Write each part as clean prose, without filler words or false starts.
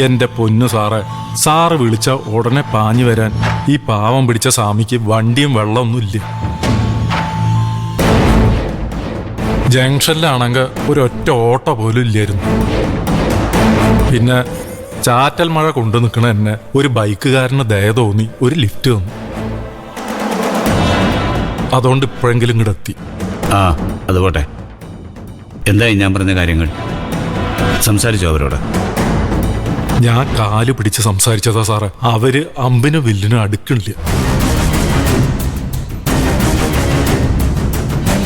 എന്റെ പൊന്നു സാറേ, സാറ് വിളിച്ച ഉടനെ പാഞ്ഞു വരാൻ ഈ പാവം പിടിച്ച സ്വാമിക്ക് വണ്ടിയും വെള്ളമൊന്നുമില്ല. ജംഗ്ഷനിലാണെങ്കിൽ ഒരൊറ്റ ഓട്ടോ പോലും ഇല്ലായിരുന്നു. പിന്നെ ചാറ്റൽ മഴ കൊണ്ടു നിൽക്കണ എന്നെ ഒരു ബൈക്കുകാരന് ദയ തോന്നി ഒരു ലിഫ്റ്റ് തന്നു. അതുകൊണ്ട് ഇപ്പോഴെങ്കിലും ഇങ്ങോട്ട് എത്തി. ആ അത് പോട്ടെ, എന്തായി ഞാൻ പറഞ്ഞ കാര്യങ്ങൾ? സംസാരിച്ചോ അവരോട്? ഞാൻ കാല് പിടിച്ച് സംസാരിച്ചതാ സാറേ. അവര് അമ്പിനും വില്ലിനും അടുക്കണില്ല.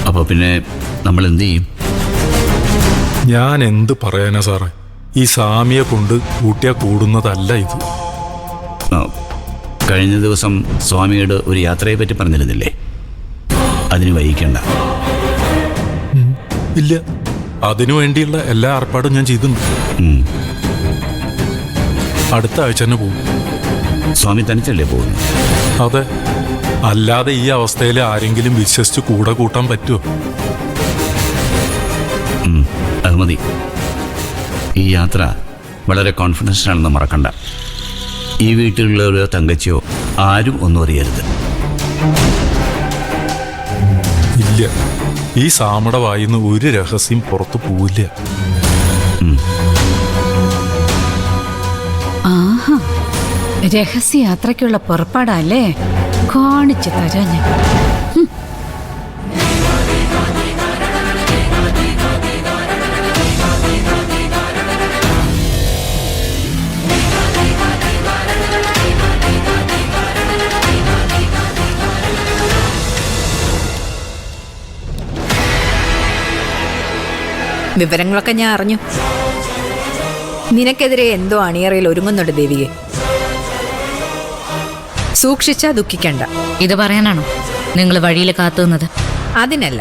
അപ്പൊ പിന്നെ നമ്മൾ എന്ത് ചെയ്യും? ഞാൻ എന്ത് പറയാനാ സാറേ, ഈ സ്വാമിയെ കൊണ്ട് കൂട്ടിയാ കൂടുന്നതല്ല ഇത്. കഴിഞ്ഞ ദിവസം സ്വാമിയോട് ഒരു യാത്രയെ പറ്റി പറഞ്ഞിരുന്നില്ലേ? അതിന് വൈകിക്കണ്ട. ഇല്ല, അതിനു വേണ്ടിയുള്ള എല്ലാ ഏർപ്പാടും ഞാൻ ചെയ്തിട്ടുണ്ട്. അടുത്ത ആഴ്ച തന്നെ പോകും. സ്വാമി തനിച്ചല്ലേ പോകുന്നു? അതെ, അല്ലാതെ ഈ അവസ്ഥയിൽ ആരെങ്കിലും വിശ്വസിച്ച് കൂടെ കൂട്ടാൻ പറ്റുമോ? അത് മതി. ഈ യാത്ര വളരെ കോൺഫിഡൻഷ്യൽ ആണെന്ന് മറക്കണ്ട. ഈ വീട്ടിലുള്ളവരോ തങ്കച്ചിയോ ആരും ഒന്നും അറിയരുത്. ഇല്ല, ഈ സാമയുടെ വായിന്ന് ഒരു രഹസ്യം പുറത്തു പോവില്ല. ആഹാ, രഹസ്യയാത്രയ്ക്കുള്ള പുറപ്പാടല്ലേ? കാണിച്ചു തരാ ഞാൻ. വിവരങ്ങളൊക്കെ ഞാൻ അറിഞ്ഞു. നിനക്കെതിരെ എന്തോ അണിയറയിൽ ഒരുങ്ങുന്നുണ്ട് ദേവികെ. സൂക്ഷിച്ചാ ദുഃഖിക്കണ്ട. ഇത് പറയാനാണോ നിങ്ങൾ വഴിയിൽ കാത്തുനിന്നത്? അതിനല്ല,